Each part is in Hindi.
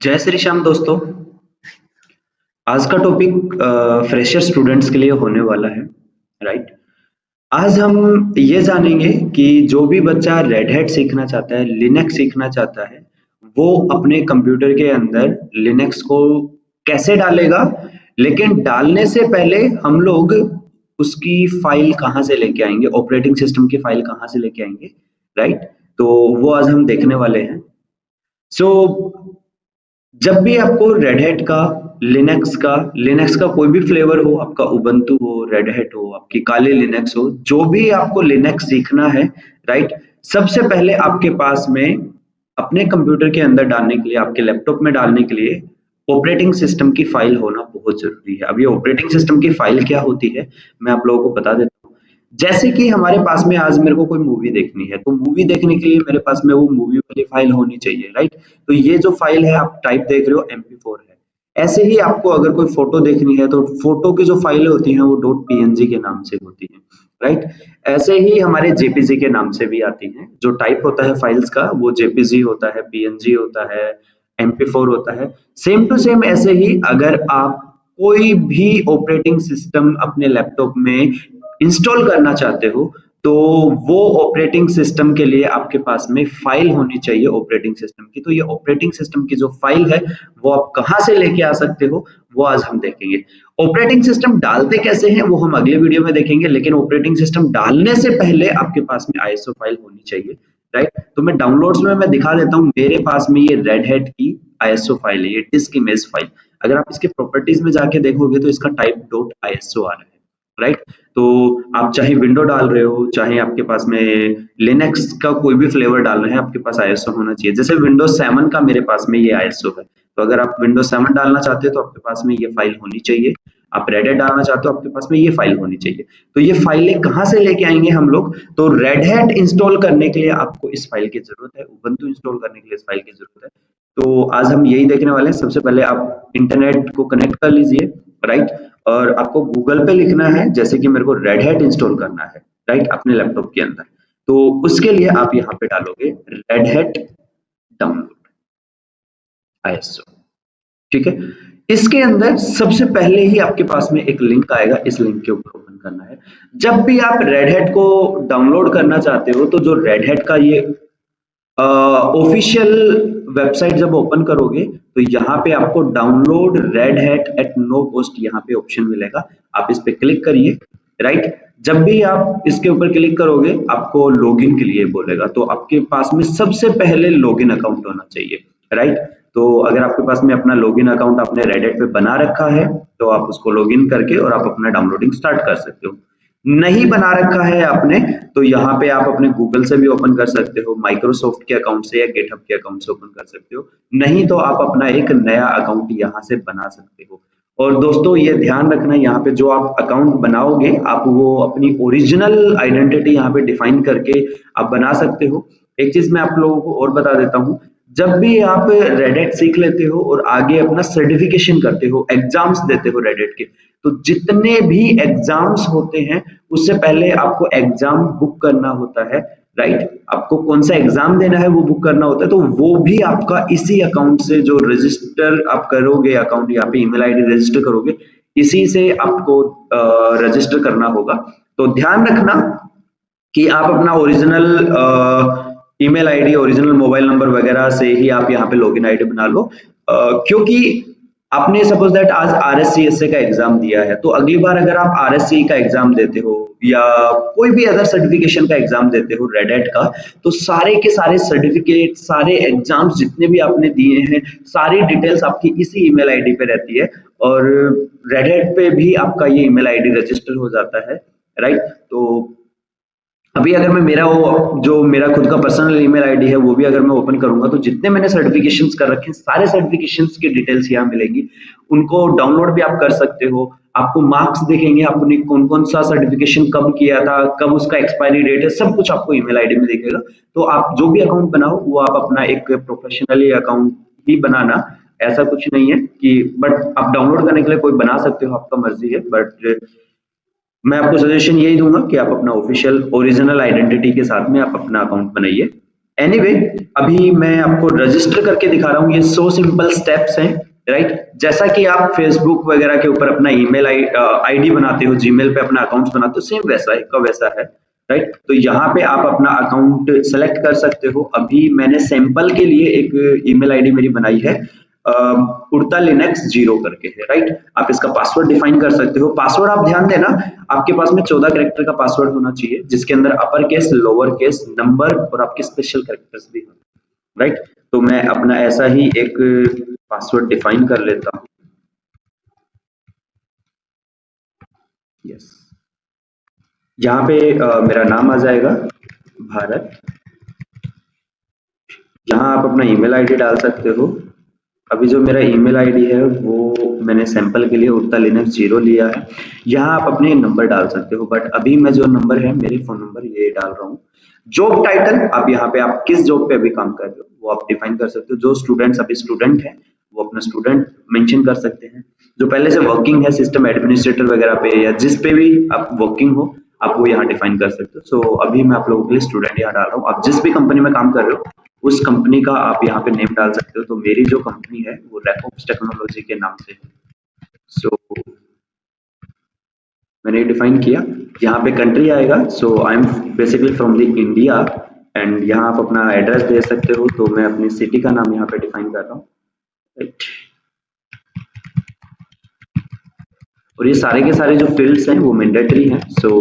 जय श्री श्याम दोस्तों। आज का टॉपिक फ्रेशर स्टूडेंट्स के लिए होने वाला है। राइट। आज हम ये जानेंगे कि जो भी बच्चा रेड हैट सीखना चाहता है, लिनक्स सीखना चाहता है, वो अपने कंप्यूटर के अंदर लिनक्स को कैसे डालेगा। लेकिन डालने से पहले हम लोग उसकी फाइल कहाँ से लेके आएंगे, ऑपरेटिंग सिस्टम की फाइल कहाँ से लेके आएंगे। राइट। तो वो आज हम देखने वाले हैं। सो जब भी आपको रेड हैट का, लिनक्स का कोई भी फ्लेवर हो, आपका उबंटू हो, रेड हैट हो, आपकी काली लिनक्स हो, जो भी आपको लिनक्स सीखना है, राइट, सबसे पहले आपके पास में अपने कंप्यूटर के अंदर डालने के लिए, आपके लैपटॉप में डालने के लिए ऑपरेटिंग सिस्टम की फाइल होना बहुत जरूरी है। अब ये ऑपरेटिंग सिस्टम की फाइल क्या होती है, मैं आप लोगों को बता देता हूँ। जैसे कि हमारे पास में आज मेरे को कोई मूवी देखनी है, तो मूवी देखने के लिए मेरे पास में वो मूवी वाली फाइल होनी चाहिए। राइट। तो ये जो फाइल है आप टाइप देख रहे हो, MP4 है। ऐसे ही आपको अगर कोई फोटो देखनी है तो फोटो की जो फाइलें होती हैं वो .png के नाम से होती हैं। राइट। ऐसे ही हमारे जेपीजी के नाम से भी आती हैं। जो टाइप होता है फाइल्स का वो जेपीजी होता है, पीएनजी होता है, MP4 होता है। सेम टू सेम ऐसे ही अगर आप कोई भी ऑपरेटिंग सिस्टम अपने लैपटॉप में इंस्टॉल करना चाहते हो, तो वो ऑपरेटिंग सिस्टम के लिए आपके पास में फाइल होनी चाहिए ऑपरेटिंग सिस्टम की। तो ये ऑपरेटिंग सिस्टम की जो फाइल है वो आप कहाँ से लेके आ सकते हो, वो आज हम देखेंगे। ऑपरेटिंग सिस्टम डालते कैसे हैं वो हम अगले वीडियो में देखेंगे, लेकिन ऑपरेटिंग सिस्टम डालने से पहले आपके पास में ISO फाइल होनी चाहिए। राइट। तो मैं डाउनलोड्स में मैं दिखा देता हूँ, मेरे पास में ये रेड हैट की ISO फाइल है, ये डिस्क इमेज फाइल। अगर आप इसके प्रॉपर्टीज में जाके देखोगे तो इसका टाइप .ISO आ रहा है। राइट। तो आप चाहे विंडो डाल रहे हो, चाहे आपके पास में लिनक्स का कोई भी फ्लेवर डाल रहे हैं, आपके पास ISO होना चाहिए। जैसे विंडोज 7 का मेरे पास में ये ISO है, तो अगर आप विंडोज 7 डालना चाहते हो तो आपके पास में ये फाइल होनी चाहिए। आप रेड हैट डालना चाहते हो, आपके पास में ये फाइल होनी चाहिए। तो ये फाइलें कहाँ से लेके आएंगे हम लोग, तो रेड हैट इंस्टॉल करने के लिए आपको इस फाइल की जरूरत है, उबंटू इंस्टॉल करने के लिए इस फाइल की जरूरत है। तो आज हम यही देखने वाले हैं। सबसे पहले आप इंटरनेट को कनेक्ट कर लीजिए। राइट। और आपको गूगल पे लिखना है, जैसे कि मेरे को रेड हैट इंस्टॉल करना है, राइट, अपने लैपटॉप के अंदर। तो उसके लिए आप यहाँ पे डालोगे रेड हैट डाउनलोड ISO। ठीक है। इसके अंदर सबसे पहले ही आपके पास में एक लिंक आएगा, इस लिंक के ऊपर ओपन करना है। जब भी आप रेड हैट को डाउनलोड करना चाहते हो, तो जो रेड हैट का ये ऑफिशियल वेबसाइट जब ओपन करोगे तो यहाँ पे आपको download Red Hat at no cost यहाँ पे ऑप्शन मिलेगा। आप इस पे क्लिक करिए। राइट। जब भी आप इसके ऊपर क्लिक करोगे आपको लॉगिन के लिए बोलेगा, तो आपके पास में सबसे पहले लॉगिन अकाउंट होना चाहिए। राइट। तो अगर आपके पास में अपना लॉगिन अकाउंट आपने रेड हैट पे बना रखा है तो आप उसको लॉगिन करके और आप अपना डाउनलोडिंग स्टार्ट कर सकते हो। नहीं बना रखा है आपने तो यहाँ पे आप अपने गूगल से भी ओपन कर सकते हो, माइक्रोसॉफ्ट के अकाउंट से या गिटहब के अकाउंट से ओपन कर सकते हो। नहीं तो आप अपना एक नया अकाउंट यहाँ से बना सकते हो। और दोस्तों ये ध्यान रखना, यहाँ पे जो आप अकाउंट बनाओगे आप वो अपनी ओरिजिनल आइडेंटिटी यहाँ पे डिफाइन करके आप बना सकते हो। एक चीज मैं आप लोगों को और बता देता हूँ, जब भी आप रेड हैट सीख लेते हो और आगे अपना सर्टिफिकेशन करते हो, एग्जाम्स देते हो रेड हैट के, तो जितने भी एग्जाम्स होते हैं उससे पहले आपको एग्जाम बुक करना होता है। राइट। आपको कौन सा एग्जाम देना है वो बुक करना होता है, तो वो भी आपका इसी अकाउंट से जो रजिस्टर आप करोगे, अकाउंट यहाँ पे ईमेल आईडी रजिस्टर करोगे, इसी से आपको रजिस्टर करना होगा। तो ध्यान रखना कि आप अपना original email ID, original mobile number वगैरह से ही आप यहाँ पे लॉगिन आईडी बना लो। क्योंकि आपने सपोज दैट आज RSCSA का एग्जाम दिया है, तो अगली बार अगर आप RSCE का एग्जाम देते हो या कोई भी अदर सर्टिफिकेशन का एग्जाम देते हो रेड हैट का, तो सारे के सारे सर्टिफिकेट, सारे एग्जाम्स जितने भी आपने दिए हैं, सारी डिटेल्स आपकी इसी ईमेल आईडी पे रहती है। और रेड हैट पे भी आपका ये ईमेल आईडी रजिस्टर हो जाता है। राइट। तो अभी अगर मैं मेरा वो जो मेरा खुद का पर्सनल ईमेल आईडी है वो भी अगर मैं ओपन करूंगा तो जितने मैंने सर्टिफिकेशंस कर रखे हैं सारे सर्टिफिकेशंस की डिटेल्स यहाँ मिलेगी। उनको डाउनलोड भी आप कर सकते हो। आपको मार्क्स दिखेंगे, आपने कौन कौन सा सर्टिफिकेशन कब किया था, कब उसका एक्सपायरी डेट है, सब कुछ आपको ईमेल आईडी में दिखेगा। तो आप जो भी अकाउंट बनाओ वो आप अपना एक प्रोफेशनली अकाउंट ही बनाना, ऐसा कुछ नहीं है कि, बट आप डाउनलोड करने के लिए कोई बना सकते हो, आपका मर्जी है। बट मैं आपको सजेशन यही दूंगा कि आप अपना ऑफिशियल ओरिजिनल आइडेंटिटी के साथ में आप अपना अकाउंट बनाइए। एनीवे अभी मैं आपको रजिस्टर करके दिखा रहा हूँ, ये 100 सिंपल स्टेप्स हैं, राइट। जैसा कि आप फेसबुक वगैरह के ऊपर अपना ईमेल आईडी बनाते हो, जीमेल पे अपना अकाउंट बनाते हो, सेम वैसा का वैसा है, राइट। तो यहाँ पे आप अपना अकाउंट सेलेक्ट कर सकते हो। अभी मैंने सैंपल के लिए एक ईमेल आईडी मेरी बनाई है, उड़ता लिनक्स 0 करके है, राइट। आप इसका पासवर्ड डिफाइन कर सकते हो। पासवर्ड आप ध्यान देना, आपके पास में 14 कैरेक्टर का पासवर्ड होना चाहिए, जिसके अंदर upper case, lower case, number और आपके स्पेशल कैरेक्टर्स भी हो, राइट। तो मैं अपना ऐसा ही एक पासवर्ड डिफाइन कर लेता हूँ। यस, यहाँ पे मेरा नाम आ जाएगा भारत। यहाँ आप अपना ईमेल आईडी डाल सकते हो। अभी जो मेरा ईमेल आईडी है वो मैंने सैंपल के लिए उड़ता लिनक्स 0 लिया है। यहाँ आप अपने नंबर डाल सकते हो, बट अभी मैं जो नंबर है, मेरे फोन नंबर ये डाल रहा हूँ। जॉब टाइटल आप यहाँ पे आप किस जॉब पे अभी काम कर रहे हो वो आप डिफाइन कर सकते हो। जो स्टूडेंट्स अभी स्टूडेंट है वो अपना स्टूडेंट मेंशन कर सकते हैं। जो पहले से वर्किंग है सिस्टम एडमिनिस्ट्रेटर वगैरह पे या जिस पे भी आप वर्किंग हो, आप वो यहाँ डिफाइन कर सकते हो। सो अभी मैं आप लोगों के लिए स्टूडेंट यहाँ डाल रहा हूँ। आप जिस भी कंपनी में काम कर रहे हो उस कंपनी का आप यहाँ पे नेम डाल सकते हो। तो मेरी जो कंपनी है वो रैपोप्स टेक्नोलॉजी के नाम से है। सो मैंने डिफाइन किया। यहाँ पे कंट्री आएगा, so I am basically from the India, and यहाँ आप अपना एड्रेस दे सकते हो। तो मैं अपनी सिटी का नाम यहाँ पे डिफाइन कर रहा हूँ, राइट। और ये सारे के सारे जो फील्ड्स हैं वो मैंडेटरी हैं। सो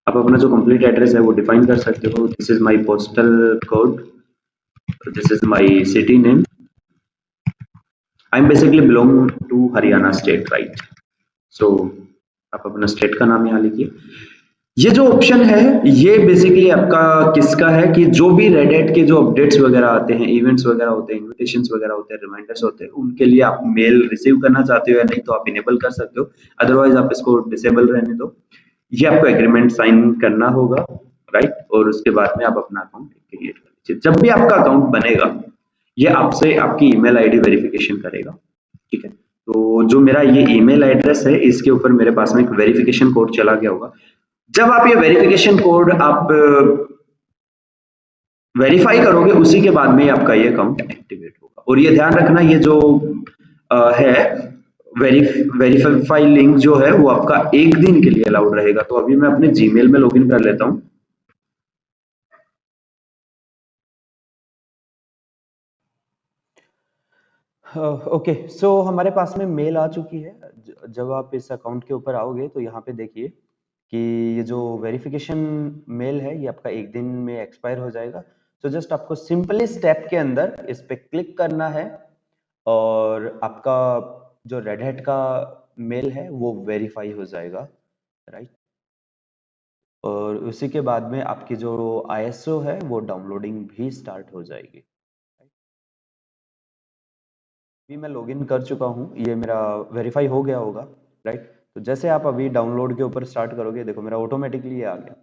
आप अपना जो कंप्लीट एड्रेस है वो डिफाइन कर सकते हो। This is my postal code, this is my city name. I am basically belong to Haryana state, right. सो आप अपना स्टेट का नाम यहाँ लिखिए। ये जो ऑप्शन है ये बेसिकली आपका किसका है कि जो भी रेड हैट के जो अपडेट्स वगैरह आते हैं, इवेंट्स वगैरह होते हैं, इन्विटेशंस वगैरह होते हैं, रिमाइंडर्स होते हैं, उनके लिए आप मेल रिसीव करना चाहते हो या नहीं तो आप इनेबल कर सकते हो, अदरवाइज आप इसको डिसेबल रहने दो। ये आपको एग्रीमेंट साइन करना होगा, राइट। और उसके बाद में आप अपना अकाउंट क्रिएट कर लीजिए। जब भी आपका अकाउंट बनेगा ये आपसे आपकी ईमेल आईडी वेरिफिकेशन करेगा, ठीक है। तो जो मेरा ये ईमेल एड्रेस है इसके ऊपर मेरे पास में एक वेरिफिकेशन कोड चला गया होगा। जब आप ये वेरिफिकेशन कोड आप वेरीफाई करोगे उसी के बाद में आपका ये अकाउंट एक्टिवेट होगा। और ये ध्यान रखना, ये जो है वेरीफाई लिंक जो है वो आपका एक दिन के लिए अलाउड रहेगा। तो अभी मैं अपने जीमेल में लॉगिन कर लेता हूँ। ओके, सो हमारे पास में मेल आ चुकी है। जब आप इस अकाउंट के ऊपर आओगे तो यहाँ पे देखिए कि ये जो वेरिफिकेशन मेल है ये आपका एक दिन में एक्सपायर हो जाएगा। तो जस्ट आपको सिंपली स्टेप के अंदर इस पे क्लिक करना है और आपका जो रेड हैट का मेल है वो वेरीफाई हो जाएगा, राइट। और उसी के बाद में आपकी जो आईएसओ है वो डाउनलोडिंग भी स्टार्ट हो जाएगी। अभी मैं लॉगिन कर चुका हूँ, ये मेरा वेरीफाई हो गया होगा, राइट। तो जैसे आप अभी डाउनलोड के ऊपर स्टार्ट करोगे, देखो मेरा ऑटोमेटिकली ये आ गया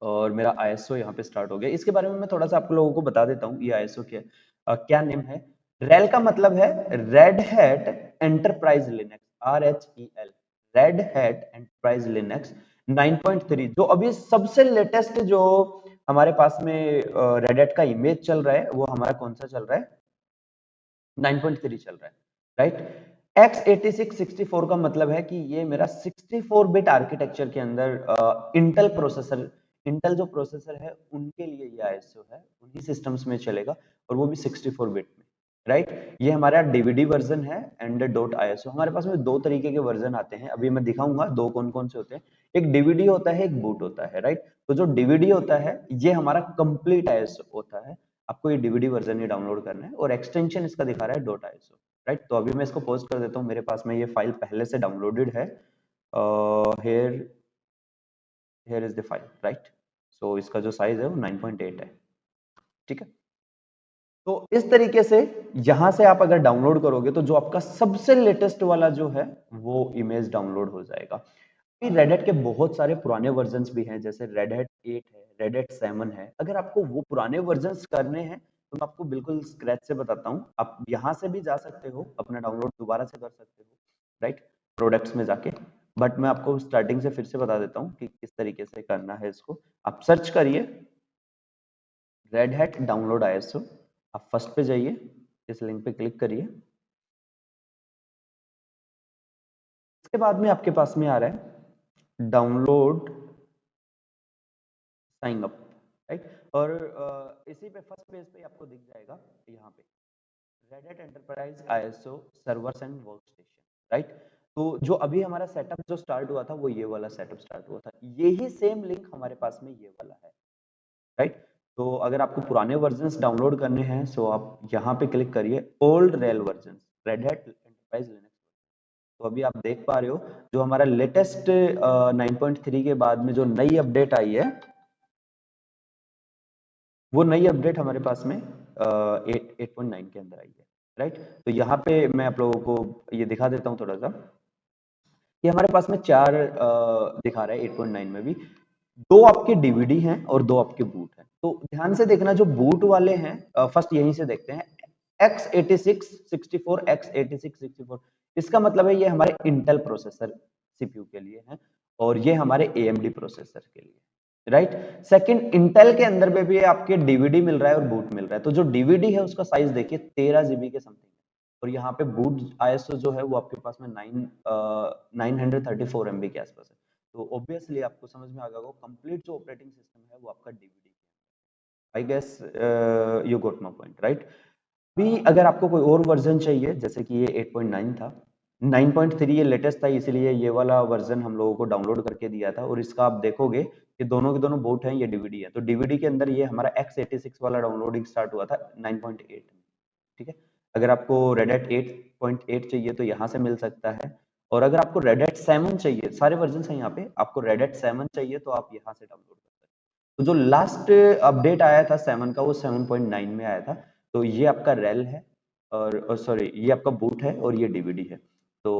और मेरा आईएसओ यहाँ पे स्टार्ट हो गया। इसके बारे में मैं थोड़ा सा आप लोगों को बता देता हूँ, ये आईएसओ क्या नेम है। रेल का मतलब है red hat enterprise Linux, RHEL, red hat enterprise Linux 9.3, जो अभी सबसे लेटेस्ट जो हमारे पास में रेड हैट का इमेज चल रहा है वो हमारा कौन सा चल रहा है, 9.3 चल रहा है, राइट। x86 64 का मतलब है कि ये मेरा 64 बिट आर्किटेक्चर के अंदर इंटेल प्रोसेसर, इंटेल जो प्रोसेसर है उनके लिए ये आईएसओ है, उन्हीं सिस्टम्स में चलेगा और वो भी 64 बिट में, राइट। ये हमारा डीवीडी वर्जन है एंड डॉट आईएसओ। हमारे पास में दो तरीके के वर्जन आते हैं, अभी मैं दिखाऊंगा दो कौन कौन से होते हैं। एक डीवीडी होता है, एक बूट होता है, राइट। तो जो डीवीडी होता है ये हमारा कंप्लीट आईएसओ होता है, आपको ये डीवीडी वर्जन ही डाउनलोड करना है और एक्सटेंशन इसका दिखा रहा है डॉट आईएसओ, राइट। तो अभी मैं इसको पॉज कर देता हूँ, मेरे पास में ये फाइल पहले से डाउनलोडेड है। Here here is the file, right. So इसका जो साइज है वो 9.8 है, ठीक है। तो इस तरीके से यहां से आप अगर डाउनलोड करोगे तो जो आपका सबसे लेटेस्ट वाला जो है वो इमेज डाउनलोड हो जाएगा। रेड हैट के बहुत सारे पुराने वर्जन्स भी हैं, जैसे रेड हैट 8 है, रेड हैट 7 है। अगर आपको वो पुराने वर्जन्स करने हैं तो मैं आपको बिल्कुल स्क्रैच से बताता हूँ, आप यहाँ से भी जा सकते हो, अपना डाउनलोड दोबारा से कर सकते हो, राइट, प्रोडक्ट्स में जाके। बट मैं आपको स्टार्टिंग से फिर से बता देता हूँ कि किस तरीके से करना है इसको। आप सर्च करिए रेड हैट डाउनलोड आईएसओ, आप फर्स्ट पे जाइए, इस लिंक पे क्लिक करिए। इसके बाद में आपके पास में आ रहा है डाउनलोड साइन अप, राइट। और इसी पे फर्स्ट पेज पे आपको दिख जाएगा यहाँ पे red hat enterprise ISO servers and work station, right. तो जो अभी हमारा सेटअप जो स्टार्ट हुआ था वो ये वाला सेटअप स्टार्ट हुआ था, यही सेम लिंक हमारे पास में ये वाला है, राइट। तो अगर आपको पुराने वर्जन्स डाउनलोड करने हैं सो आप यहाँ पे क्लिक करिए old rail version red hat enterprise Linux. तो अभी आप देख पा रहे हो जो हमारा लेटेस्ट 9.3 के बाद में जो नई अपडेट आई है, वो नई अपडेट हमारे पास में 8.9 के अंदर आई है, राइट। तो यहाँ पे मैं आप लोगों को ये दिखा देता हूँ थोड़ा सा कि हमारे पास में चार दिखा रहा है 8.9 में भी, दो आपके डीवीडी हैं और दो आपके बूट हैं। तो ध्यान से देखना जो बूट वाले हैं, फर्स्ट यहीं से देखते हैं x86 64 x86 64, इसका मतलब है ये हमारे इंटेल प्रोसेसर सीपीयू के लिए है और ये हमारे AMD प्रोसेसर के लिए, राइट। सेकंड इंटेल के अंदर में भी आपके डीवीडी मिल रहा है और बूट मिल रहा है। तो जो डीवीडी है उसका साइज देखिए 13 GB के समथिंग, और यहाँ पे बूट आईएसओ जो है वो आपके पास में 934 MB के आसपास है। तो ऑब्वियसली आपको समझ में आ गया होगा कंप्लीट जो ऑपरेटिंग सिस्टम है वो आपका DVD, I guess you got my point, right. भी अगर आपको कोई और वर्जन चाहिए जैसे कि ये 8.9 था, 9.3 ये लेटेस्ट था इसीलिए ये वाला वर्जन हम लोगों को डाउनलोड करके दिया था, और इसका आप देखोगे कि दोनों के दोनों बोट हैं, ये डीवीडी है। तो डीवीडी के अंदर ये हमारा x86 वाला डाउनलोडिंग स्टार्ट हुआ था 9.8 में, ठीक है। अगर आपको Red Hat 8.8 चाहिए तो यहाँ से मिल सकता है, और अगर आपको Red Hat 7 चाहिए, सारे वर्जन हैं यहाँ पे, आपको Red Hat 7 चाहिए तो आप यहाँ से डाउनलोड कर सकते हैं। तो जो लास्ट अपडेट आया था 7 का वो 7.9 में आया था। तो ये आपका रेल है और सॉरी ये आपका बूट है और ये डीवीडी है। तो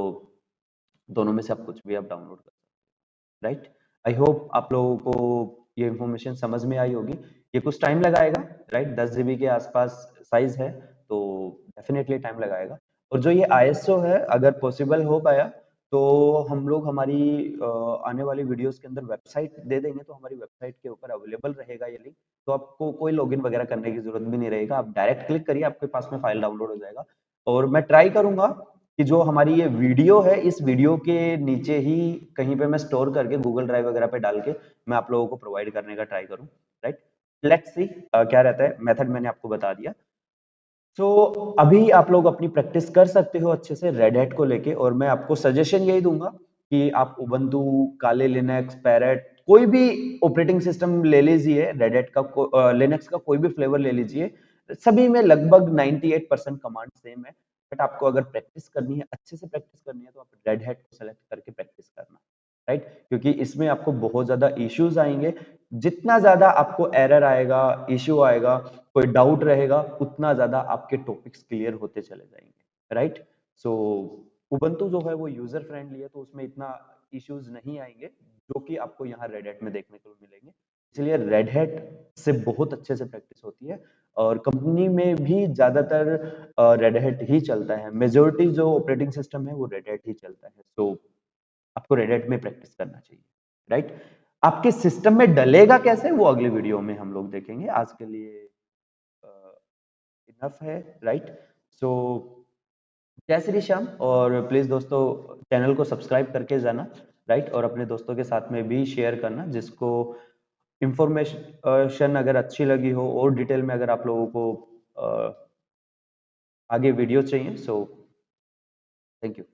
दोनों में से आप कुछ भी आप डाउनलोड कर सकते हैं, राइट। आई होप आप लोगों को ये इंफॉर्मेशन समझ में आई होगी। ये कुछ टाइम लगाएगा, राइट, 10 GB के आसपास साइज है तो डेफिनेटली टाइम लगाएगा। और जो ये आईएसओ है अगर पॉसिबल हो पाया तो हम लोग हमारी आने वाली वीडियोस के अंदर वेबसाइट दे देंगे, तो हमारी वेबसाइट के ऊपर अवेलेबल रहेगा ये लिंक, तो आपको कोई लॉगिन वगैरह करने की जरूरत भी नहीं रहेगा, आप डायरेक्ट क्लिक करिए आपके पास में फाइल डाउनलोड हो जाएगा। और मैं ट्राई करूंगा कि जो हमारी ये वीडियो है इस वीडियो के नीचे ही कहीं पे मैं स्टोर करके गूगल ड्राइव वगैरह पे डाल के मैं आप लोगों को प्रोवाइड करने का ट्राई करूं, राइट। लेट्स सी क्या रहता है। मेथड मैंने आपको बता दिया। तो अभी आप लोग अपनी प्रैक्टिस कर सकते हो अच्छे से रेड हैट को लेके, और मैं आपको सजेशन यही दूंगा कि आप उबंटू, काले लिनक्स, पैरेट, कोई भी ऑपरेटिंग सिस्टम ले लीजिए, रेड हैट का लिनक्स का कोई भी फ्लेवर ले लीजिए, सभी में लगभग 98% कमांड सेम है। बट आपको अगर प्रैक्टिस करनी है, अच्छे से प्रैक्टिस करनी है, तो आप रेड हैट को सेलेक्ट करके प्रैक्टिस करना, राइट। क्योंकि इसमें आपको बहुत ज्यादा इश्यूज आएंगे, जितना ज्यादा आपको एरर आएगा, इश्यू आएगा, कोई डाउट रहेगा, उतना ज्यादा आपके टॉपिक्स क्लियर होते चले जाएंगे, राइट। सो उबंटू जो है वो यूजर फ्रेंडली है तो उसमें इतना इश्यूज नहीं आएंगे जो कि आपको यहाँ रेड हैट में देखने को मिलेंगे। इसलिए रेड हैट से बहुत अच्छे से प्रैक्टिस होती है, और कंपनी में भी ज्यादातर रेड हैट ही चलता है, मेजोरिटी जो ऑपरेटिंग सिस्टम है वो रेड हैट ही चलता है। तो आपको रेड हैट में प्रैक्टिस करना चाहिए, राइट। आपके सिस्टम में डलेगा कैसे वो अगले वीडियो में हम लोग देखेंगे, आज के लिए इनफ है, राइट। सो जय श्री श्याम, और प्लीज दोस्तों चैनल को सब्सक्राइब करके जाना, राइट, और अपने दोस्तों के साथ में भी शेयर करना जिसको इंफॉर्मेशन अगर अच्छी लगी हो और डिटेल में अगर आप लोगों को आगे वीडियो चाहिए। So thank you.